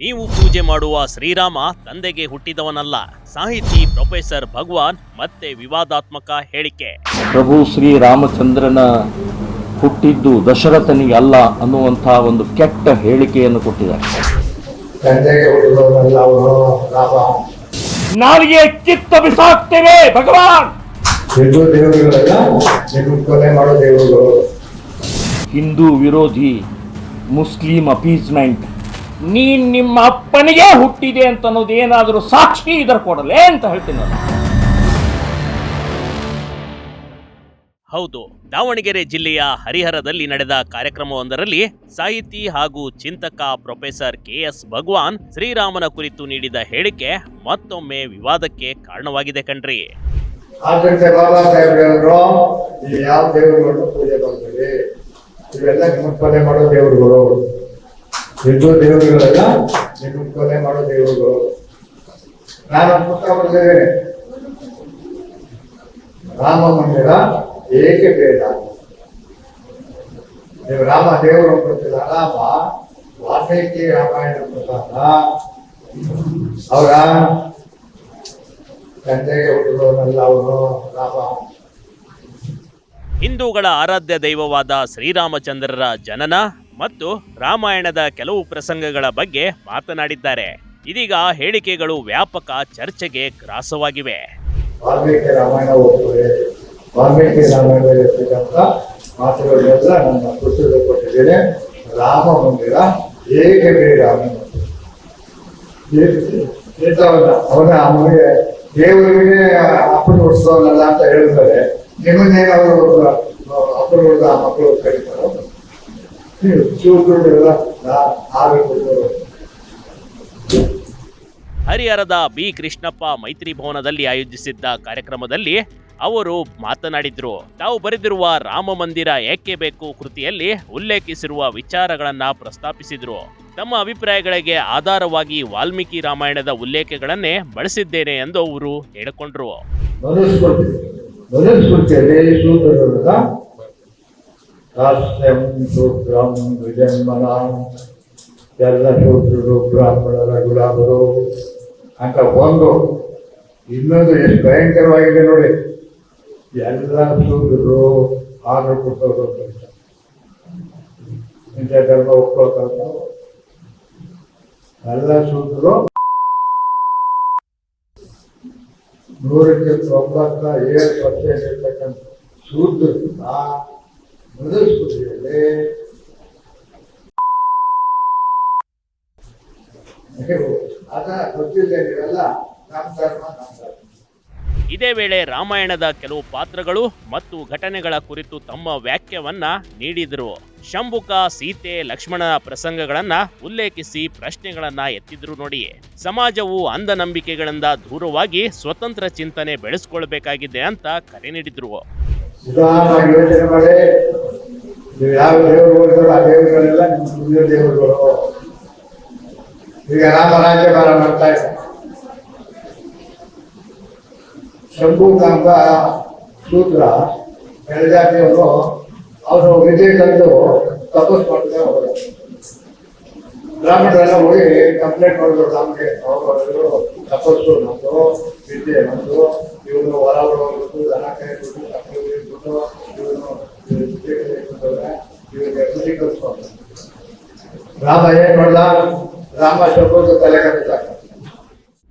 ನೀವು ಪೂಜೆ ಮಾಡುವ ಶ್ರೀರಾಮ ತಂದೆಗೆ ಹುಟ್ಟಿದವನಲ್ಲ. ಸಾಹಿತಿ ಪ್ರೊಫೆಸರ್ ಭಗವಾನ್ ಮತ್ತೆ ವಿವಾದಾತ್ಮಕ ಹೇಳಿಕೆ. ಪ್ರಭು ಶ್ರೀರಾಮಚಂದ್ರನ ಹುಟ್ಟಿದ್ದು ದಶರಥನಿಗೆ ಅಲ್ಲ ಅನ್ನುವಂಥ ಒಂದು ಕೆಟ್ಟ ಹೇಳಿಕೆಯನ್ನು ಕೊಟ್ಟಿದ್ದಾರೆ. ನಾಲಿಗೆ ಕಿತ್ತ ಬಿಸಾಕ್ತೇವೆ ಭಗವಾನ್. ಹಿಂದೂ ವಿರೋಧಿ, ಮುಸ್ಲಿಂ ಅಪೀಸ್ಮೆಂಟ್, ನೀನ್ ನಿಮ್ಮ ಅಪ್ಪನಿಗೆ ಹುಟ್ಟಿದೆ ಅಂತ ಅನ್ನೋದು ಏನಾದರೂ ಸಾಕ್ಷಿ ಇದರ ಕೊಡಲೇ ಅಂತ ಹೇಳ್ತೀನಿ ನಾನು. ಹೌದು, ದಾವಣಗೆರೆ ಜಿಲ್ಲೆಯ ಹರಿಹರದಲ್ಲಿ ನಡೆದ ಕಾರ್ಯಕ್ರಮವೊಂದರಲ್ಲಿ ಸಾಹಿತಿ ಹಾಗೂ ಚಿಂತಕ ಪ್ರೊಫೆಸರ್ ಕೆಎಸ್ ಭಗವಾನ್ ಶ್ರೀರಾಮನ ಕುರಿತು ನೀಡಿದ ಹೇಳಿಕೆ ಮತ್ತೊಮ್ಮೆ ವಿವಾದಕ್ಕೆ ಕಾರಣವಾಗಿದೆ ಕಣ್ರಿ. ಬಾಬಾ ಸಾಹೇಬ್ರವರು ಯಾವ ದೇವರುಗಳನ್ನು ಪೂಜೆ ಮಾಡ್ತೀವಿ, ಇವೆಲ್ಲ ನಿಮ್ಮ ಕೊಲೆ ಮಾಡೋ ದೇವರುಗಳು, ಹಿಂದೂ ದೇವರುಗಳೆಲ್ಲ ನಿಮ್ಮ ಕೊಲೆ ಮಾಡೋ ದೇವರುಗಳು. ನಾನು ಪುಸ್ತಕ ಬರೆದಿದ್ದೇನೆ, ರಾಮ ಮಂದಿರ ಏಕೆ ಬೇಡ. ನೀವು ರಾಮ ದೇವರು ಕೊಡ್ತಿಲ್ಲ, ರಾಮ ವಾಲ್ಮೀಕಿ ರಾಮಾಯಣ ಪ್ರಕಾರ ಅವರ ತಂದೆಗೆ ಹುಟ್ಟಿದವನಲ್ಲ ಅವನು ರಾಮ. ಹಿಂದೂಗಳ ಆರಾಧ್ಯ ದೈವವಾದ ಶ್ರೀರಾಮಚಂದ್ರರ ಜನನ ಮತ್ತು ರಾಮಾಯಣದ ಕೆಲವು ಪ್ರಸಂಗಗಳ ಬಗ್ಗೆ ಮಾತನಾಡಿದ್ದಾರೆ. ಇದೀಗ ಹೇಳಿಕೆಗಳು ವ್ಯಾಪಕ ಚರ್ಚೆಗೆ ಗ್ರಾಸವಾಗಿವೆ. ವಾಲ್ಮೀಕಿ ರಾಮಾಯಣ ಹೋಗ್ತದೆ, ವಾಲ್ಮೀಕಿ ರಾಮಾಯಣದಲ್ಲಿ ಇರ್ತಕ್ಕಂಥ ಮಾತುಗಳೆಲ್ಲ ನನ್ನ ಪುಸ್ತಕದಲ್ಲಿ ಕೊಟ್ಟಿದ್ದೇನೆ. ರಾಮ ಮಂದಿರ ಹೇಗೆ ಬೇಡ ಅವನ ಅವನಿಗೆ ದೇವರಿಗೆ ಅಪ್ಪನ ಹುಟ್ಟಿದವನಲ್ಲ ಅಂತ ಹೇಳಿದರೆ ನಿಮ್ಮನ್ನೇನು ಅವರು ಅಪ್ಪನ ಹುಡುಗ ಮಕ್ಕಳು ಕರೀತಾರೋ? ಹರಿಹರದ ಬಿ ಕೃಷ್ಣಪ್ಪ ಮೈತ್ರಿ ಭವನದಲ್ಲಿ ಆಯೋಜಿಸಿದ್ದ ಕಾರ್ಯಕ್ರಮದಲ್ಲಿ ಅವರು ಮಾತನಾಡಿದ್ರು. ತಾವು ಬರೆದಿರುವ ರಾಮ ಮಂದಿರ ಏಕೆ ಬೇಕು ಕೃತಿಯಲ್ಲಿ ಉಲ್ಲೇಖಿಸಿರುವ ವಿಚಾರಗಳನ್ನ ಪ್ರಸ್ತಾಪಿಸಿದ್ರು. ತಮ್ಮ ಅಭಿಪ್ರಾಯಗಳಿಗೆ ಆಧಾರವಾಗಿ ವಾಲ್ಮೀಕಿ ರಾಮಾಯಣದ ಉಲ್ಲೇಖಗಳನ್ನೇ ಬಳಸಿದ್ದೇನೆ ಎಂದು ಅವರು ಹೇಳಿಕೊಂಡ್ರು. ಎಲ್ಲ ಶೂದ್ರರು ಬ್ರಾಹ್ಮಣರ ಗುಲಾಬರು ಅಂತ ಒಂದು. ಇನ್ನೊಂದು ಎಷ್ಟು ಭಯಂಕರವಾಗಿದೆ ನೋಡಿ, ಎಲ್ಲ ಶೂದ್ರರು ಆರ್ಡರ್ ಕೊಟ್ಟವರು ಇಂಥ ಧರ್ಮ ಒಪ್ಕೊಳ್ತಾರೆ. ಎಲ್ಲ ಶೂದ್ರರು 97% ಇರ್ತಕ್ಕಂಥ ಶೂದ್ರರನ್ನ ಮೃದುಸ್ಪೃತಿಯಲ್ಲಿ ಅದ ಗೊತ್ತಿಲ್ಲ. ನೀವೆಲ್ಲ ನಮ್ಮ ಧರ್ಮ ನಮ್ಮ ಧರ್ಮ. ಇದೇ ವೇಳೆ ರಾಮಾಯಣದ ಕೆಲವು ಪಾತ್ರಗಳು ಮತ್ತು ಘಟನೆಗಳ ಕುರಿತು ತಮ್ಮ ವ್ಯಾಖ್ಯವನ್ನ ನೀಡಿದರು. ಶಂಭುಕ, ಸೀತೆ, ಲಕ್ಷ್ಮಣನ ಪ್ರಸಂಗಗಳನ್ನ ಉಲ್ಲೇಖಿಸಿ ಪ್ರಶ್ನೆಗಳನ್ನ ಎತ್ತಿದ್ರು ನೋಡಿ. ಸಮಾಜವು ಅಂಧನಂಬಿಕೆಗಳಿಂದ ದೂರವಾಗಿ ಸ್ವತಂತ್ರ ಚಿಂತನೆ ಬೆಳೆಸ್ಕೊಳ್ಬೇಕಾಗಿದೆ ಅಂತ ಕರೆ ನೀಡಿದ್ರು. ಯೋಚನೆ ಮಾಡಿ, ನೀವು ಯಾವ ದೇವರುಗಳು ಆ ದೇವರುಗಳೆಲ್ಲ ನಿಮ್ಮ ದೇವರುಗಳು. ಈಗ ರಾಮ ರಾಜ್ಯಭಾರ ಮಾಡ್ತಾ ಇದ್ದ ಶಂಭುಕ ಅಂತ ಶೂದ್ರ ಕೆಳಜಾತಿಯವರು ಅವರು ವಿಜಯ ತಂದು ತಪಸ್ ಮಾಡ್ತಾ ಹೋದರು. ಬ್ರಾಹ್ಮಣರೆಲ್ಲ ಹೋಗಿ ಕಂಪ್ಲೇಂಟ್ ಮಾಡಿದ್ರು ರಾಮ್ಗೆ. ಅವರು ತಪಸ್ಸು ನಮ್ದು, ವಿದ್ಯೆ ನಮ್ದು, ಇವನು ಹೊರ ಹೋಗ್ಬಿಟ್ಟು ದನ ಕಾಯ್ಬಿಟ್ಟು ತಪ್ಪಿಬಿಟ್ಟು ಇವನು ಇವನಿಗೆ ಬುದ್ಧಿ ಕಲಿಸ್ಕೊಂಡು ರಾಮ ಏನ್ ಮಾಡ್ದ? ರಾಮ ಶಂಭುಕ ತಲೆ ಕಟ್ಟಿದ.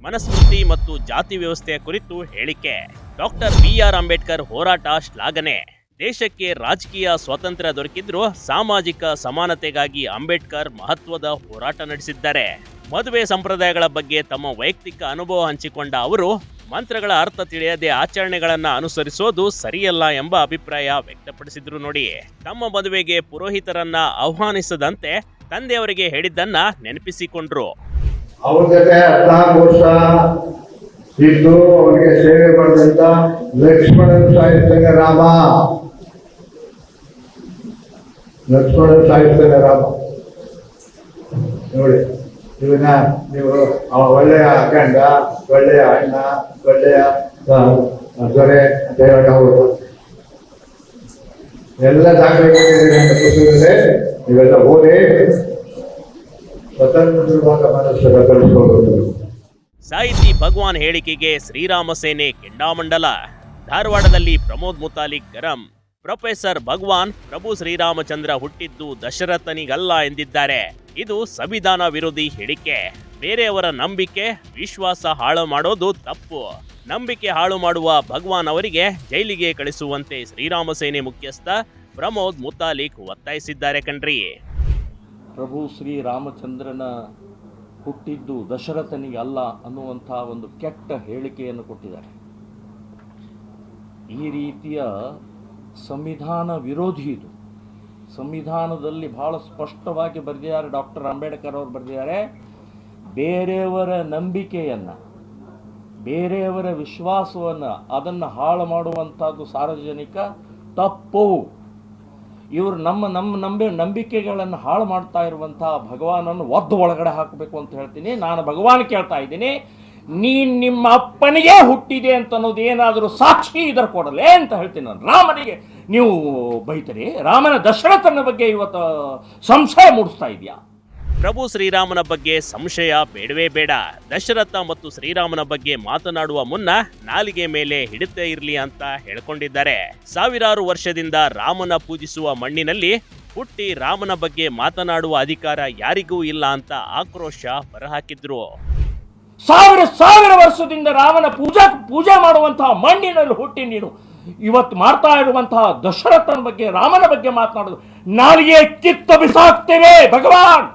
ಮನುಸ್ಮೃತಿ ಮತ್ತು ಜಾತಿ ವ್ಯವಸ್ಥೆಯ ಕುರಿತು ಹೇಳಿಕೆ. ಡಾಕ್ಟರ್ BR ಅಂಬೇಡ್ಕರ್ ಹೋರಾಟ ಶ್ಲಾಘನೆ. ದೇಶಕ್ಕೆ ರಾಜಕೀಯ ಸ್ವಾತಂತ್ರ್ಯ ದೊರಕಿದ್ರೂ ಸಾಮಾಜಿಕ ಸಮಾನತೆಗಾಗಿ ಅಂಬೇಡ್ಕರ್ ಮಹತ್ವದ ಹೋರಾಟ ನಡೆಸಿದ್ದಾರೆ. ಮದುವೆ ಸಂಪ್ರದಾಯಗಳ ಬಗ್ಗೆ ತಮ್ಮ ವೈಯಕ್ತಿಕ ಅನುಭವ ಹಂಚಿಕೊಂಡ ಅವರು ಮಂತ್ರಗಳ ಅರ್ಥ ತಿಳಿಯದೆ ಆಚರಣೆಗಳನ್ನ ಅನುಸರಿಸೋದು ಸರಿಯಲ್ಲ ಎಂಬ ಅಭಿಪ್ರಾಯ ವ್ಯಕ್ತಪಡಿಸಿದ್ರು ನೋಡಿ. ತಮ್ಮ ಮದುವೆಗೆ ಪುರೋಹಿತರನ್ನ ಆಹ್ವಾನಿಸದಂತೆ ತಂದೆಯವರಿಗೆ ಹೇಳಿದ್ದನ್ನ ನೆನಪಿಸಿಕೊಂಡ್ರು. ಅವ್ರ ಜೊತೆ 14 ವರ್ಷ ಇದ್ದು ಅವರಿಗೆ ಸೇವೆ ಮಾಡಿದಂತ ಲಕ್ಷ್ಮಣನ ಸಾಹಿತ್ಯ ರಾಮ, ಲಕ್ಷ್ಮಣನ ಸಾಹಿತ್ಯ ರಾಮ ನೋಡಿ. ಇವನ್ನ ನೀವು ಒಳ್ಳೆಯ ಗಂಡ, ಒಳ್ಳೆಯ ಅಣ್ಣ, ಒಳ್ಳೆಯ ದೊರೆ ಅಂತ ಹೇಳೋದು ಎಲ್ಲ ದಾಖಲೆ ಪುಸ್ತಕದಲ್ಲೇ ನೀವೆಲ್ಲ ಓದಿ ಸ್ವತಂತ್ರವಾದ ಮನಸ್ಸನ್ನು ಕಲಿಸಿಕೊಳ್ಳುವುದು. ಸಾಹಿತಿ ಭಗವಾನ್ ಹೇಳಿಕೆಗೆ ಶ್ರೀರಾಮ ಸೇನೆ ಕೆಂಡಾಮಂಡಲ. ಧಾರವಾಡದಲ್ಲಿ ಪ್ರಮೋದ್ ಮುತಾಲಿಕ್ ಗರಂ. ಪ್ರೊಫೆಸರ್ ಭಗವಾನ್ ಪ್ರಭು ಶ್ರೀರಾಮಚಂದ್ರ ಹುಟ್ಟಿದ್ದು ದಶರಥನಿಗಲ್ಲ ಎಂದಿದ್ದಾರೆ. ಇದು ಸಂವಿಧಾನ ವಿರೋಧಿ ಹೇಳಿಕೆ. ಬೇರೆಯವರ ನಂಬಿಕೆ ವಿಶ್ವಾಸ ಹಾಳು ಮಾಡೋದು ತಪ್ಪು. ನಂಬಿಕೆ ಹಾಳು ಮಾಡುವ ಭಗವಾನ್ ಅವರಿಗೆ ಜೈಲಿಗೆ ಕಳಿಸುವಂತೆ ಶ್ರೀರಾಮ ಸೇನೆ ಮುಖ್ಯಸ್ಥ ಪ್ರಮೋದ್ ಮುತಾಲಿಕ್ ಒತ್ತಾಯಿಸಿದ್ದಾರೆ ಕಣ್ರಿ. ಪ್ರಭು ಶ್ರೀರಾಮಚಂದ್ರನ ಹುಟ್ಟಿದ್ದು ದಶರಥನಿಗೆ ಅಲ್ಲ ಅನ್ನುವಂಥ ಒಂದು ಕೆಟ್ಟ ಹೇಳಿಕೆಯನ್ನು ಕೊಟ್ಟಿದ್ದಾರೆ. ಈ ರೀತಿಯ ಸಂವಿಧಾನ ವಿರೋಧಿ ಇದು. ಸಂವಿಧಾನದಲ್ಲಿ ಬಹಳ ಸ್ಪಷ್ಟವಾಗಿ ಬರೆದಿದ್ದಾರೆ, ಡಾಕ್ಟರ್ ಅಂಬೇಡ್ಕರ್ ಅವರು ಬರೆದಿದ್ದಾರೆ, ಬೇರೆಯವರ ನಂಬಿಕೆಯನ್ನು, ಬೇರೆಯವರ ವಿಶ್ವಾಸವನ್ನು ಅದನ್ನು ಹಾಳು ಮಾಡುವಂಥದ್ದು ಸಾರ್ವಜನಿಕ ತಪ್ಪು. ಇವರು ನಮ್ಮ ನಂಬಿಕೆಗಳನ್ನು ಹಾಳು ಮಾಡ್ತಾ ಇರುವಂಥ ಭಗವಾನನ್ನು ಒದ್ದು ಒಳಗಡೆ ಹಾಕಬೇಕು ಅಂತ ಹೇಳ್ತೀನಿ. ನಾನು ಭಗವಾನ್ ಕೇಳ್ತಾ ಇದ್ದೀನಿ, ನೀನು ನಿಮ್ಮ ಅಪ್ಪನಿಗೆ ಹುಟ್ಟಿದೆ ಅಂತ ಅನ್ನೋದು ಏನಾದರೂ ಸಾಕ್ಷಿ ಇದರ ಕೊಡಲೇ ಅಂತ ಹೇಳ್ತೀನಿ ನಾನು. ರಾಮನಿಗೆ ನೀವು ಬೈತೀರಿ, ರಾಮನ ದಶರಥನ ಬಗ್ಗೆ ಇವತ್ತು ಸಂಶಯ ಮೂಡಿಸ್ತಾ ಇದೆಯಾ? ಪ್ರಭು ಶ್ರೀರಾಮನ ಬಗ್ಗೆ ಸಂಶಯ ಬೇಡವೇ ಬೇಡ. ದಶರಥ ಮತ್ತು ಶ್ರೀರಾಮನ ಬಗ್ಗೆ ಮಾತನಾಡುವ ಮುನ್ನ ನಾಲಿಗೆ ಮೇಲೆ ಹಿಡಿತೇ ಇರಲಿ ಅಂತ ಹೇಳ್ಕೊಂಡಿದ್ದಾರೆ. ಸಾವಿರಾರು ವರ್ಷದಿಂದ ರಾಮನ ಪೂಜಿಸುವ ಮಣ್ಣಿನಲ್ಲಿ ಹುಟ್ಟಿ ರಾಮನ ಬಗ್ಗೆ ಮಾತನಾಡುವ ಅಧಿಕಾರ ಯಾರಿಗೂ ಇಲ್ಲ ಅಂತ ಆಕ್ರೋಶ ಹೊರಹಾಕಿದ್ರು. ಸಾವಿರ ವರ್ಷದಿಂದ ರಾಮನ ಪೂಜೆ ಮಾಡುವಂತಹ ಮಣ್ಣಿನಲ್ಲಿ ಹುಟ್ಟಿ ನೀನು ಇವತ್ತು ಮಾಡ್ತಾ ಇರುವಂತಹ ದಶರಥನ ಬಗ್ಗೆ, ರಾಮನ ಬಗ್ಗೆ ಮಾತನಾಡೋದು ನಾಲಿಗೆ ಕಿತ್ತು ಬಿಸಾಕ್ತೇವೆ. ಭಗವಾನ್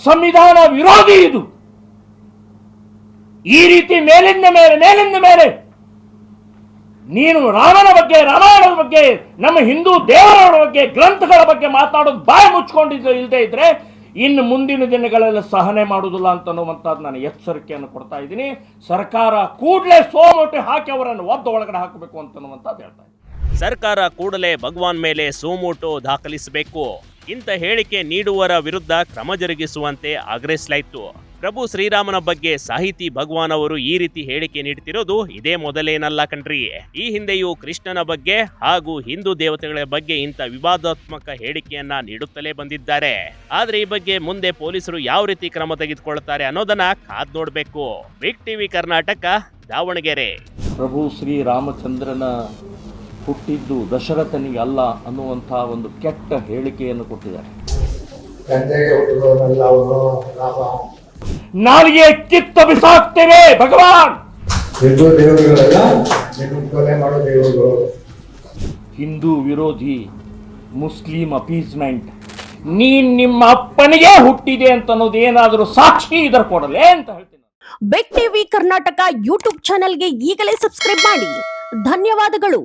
ಸಂವಿಧಾನ ವಿರೋಧಿ ಇದು. ಈ ರೀತಿ ಮೇಲಿಂದ ಮೇಲೆ ನೀನು ರಾಮನ ಬಗ್ಗೆ, ರಾಮಾಯಣದ ಬಗ್ಗೆ, ನಮ್ಮ ಹಿಂದೂ ದೇವರ ಬಗ್ಗೆ, ಗ್ರಂಥಗಳ ಬಗ್ಗೆ ಮಾತನಾಡೋದು ಬಾಯಿ ಮುಚ್ಕೊಂಡಿದ್ದು ಇಲ್ಲದೆ ಇದ್ರೆ ಇನ್ನು ಮುಂದಿನ ದಿನಗಳಲ್ಲಿ ಸಹನೆ ಮಾಡುವುದಿಲ್ಲ ಅಂತನ್ನುವಂಥದ್ದು ನಾನು ಎಚ್ಚರಿಕೆಯನ್ನು ಕೊಡ್ತಾ ಇದ್ದೀನಿ. ಸರ್ಕಾರ ಕೂಡಲೇ ಸೋಮೋಟೆ ಹಾಕಿ ಅವರನ್ನು ಒದ್ದು ಒಳಗಡೆ ಹಾಕಬೇಕು ಅಂತನ್ನುವಂಥದ್ದು ಹೇಳ್ತಾ ಇದ್ದೀನಿ. ಸರ್ಕಾರ ಕೂಡಲೇ ಭಗವಾನ್ ಮೇಲೆ ಸೋಮೋಟೋ ದಾಖಲಿಸಬೇಕು. ಇಂಥ ಹೇಳಿಕೆ ನೀಡುವವರ ವಿರುದ್ಧ ಕ್ರಮ ಜರುಗಿಸುವಂತೆ ಆಗ್ರಹಿಸಲಾಯಿತು. ಪ್ರಭು ಶ್ರೀರಾಮನ ಬಗ್ಗೆ ಸಾಹಿತಿ ಭಗವಾನ್ ಅವರು ಈ ರೀತಿ ಹೇಳಿಕೆ ನೀಡುತ್ತಿರೋದು ಇದೇ ಮೊದಲೇನಲ್ಲ ಕಣ್ರಿ. ಈ ಹಿಂದೆಯೂ ಕೃಷ್ಣನ ಬಗ್ಗೆ ಹಾಗೂ ಹಿಂದೂ ದೇವತೆಗಳ ಬಗ್ಗೆ ಇಂಥ ವಿವಾದಾತ್ಮಕ ಹೇಳಿಕೆಯನ್ನ ನೀಡುತ್ತಲೇ ಬಂದಿದ್ದಾರೆ. ಆದ್ರೆ ಈ ಬಗ್ಗೆ ಮುಂದೆ ಪೊಲೀಸರು ಯಾವ ರೀತಿ ಕ್ರಮ ತೆಗೆದುಕೊಳ್ತಾರೆ ಅನ್ನೋದನ್ನ ಕಾದ್ ನೋಡ್ಬೇಕು. Big TV Karnataka, Davanagere. ಪ್ರಭು ಶ್ರೀರಾಮಚಂದ್ರನ ಹುಟ್ಟಿದ್ದು ದಶರಥನಿಗೆ ಅಲ್ಲ ಅನ್ನುವಂಥ ಒಂದು ಕೆಟ್ಟ ಹೇಳಿಕೆಯನ್ನು ಕೊಟ್ಟಿದ್ದಾರೆ. ತಂದೆಗೆ ಹುಟ್ಟಿದವನಲ್ಲ ಅವನು ರಾಮ. ನಾಲಿಗೆ ಕಿತ್ತು ಬಿಸಾಕ್ತೇವೆ. ಭಗವಾನ್ ಹಿಂದೂ ದೇವರುಗಳೆಲ್ಲ ನಿನ್ನ ಕೊಲೆ ಮಾಡೋ ದೇವರುಗಳು. ಹಿಂದೂ ವಿರೋಧಿ, ಮುಸ್ಲಿಂ ಅಪೀಸ್ಮೆಂಟ್. ನೀನ್ ನಿಮ್ಮ ಅಪ್ಪನಿಗೆ ಹುಟ್ಟಿದೆ ಅಂತ ಅನ್ನೋದು ಏನಾದರೂ ಸಾಕ್ಷಿ ಇದರ ಕೊಡಲೇ ಅಂತ ಹೇಳ್ತೀನಿ. ಬಿಗ್ ಟಿವಿ ಕರ್ನಾಟಕ ಯೂಟ್ಯೂಬ್ ಚಾನೆಲ್ಗೆ ಈಗಲೇ ಸಬ್ಸ್ಕ್ರೈಬ್ ಮಾಡಿ. ಧನ್ಯವಾದಗಳು.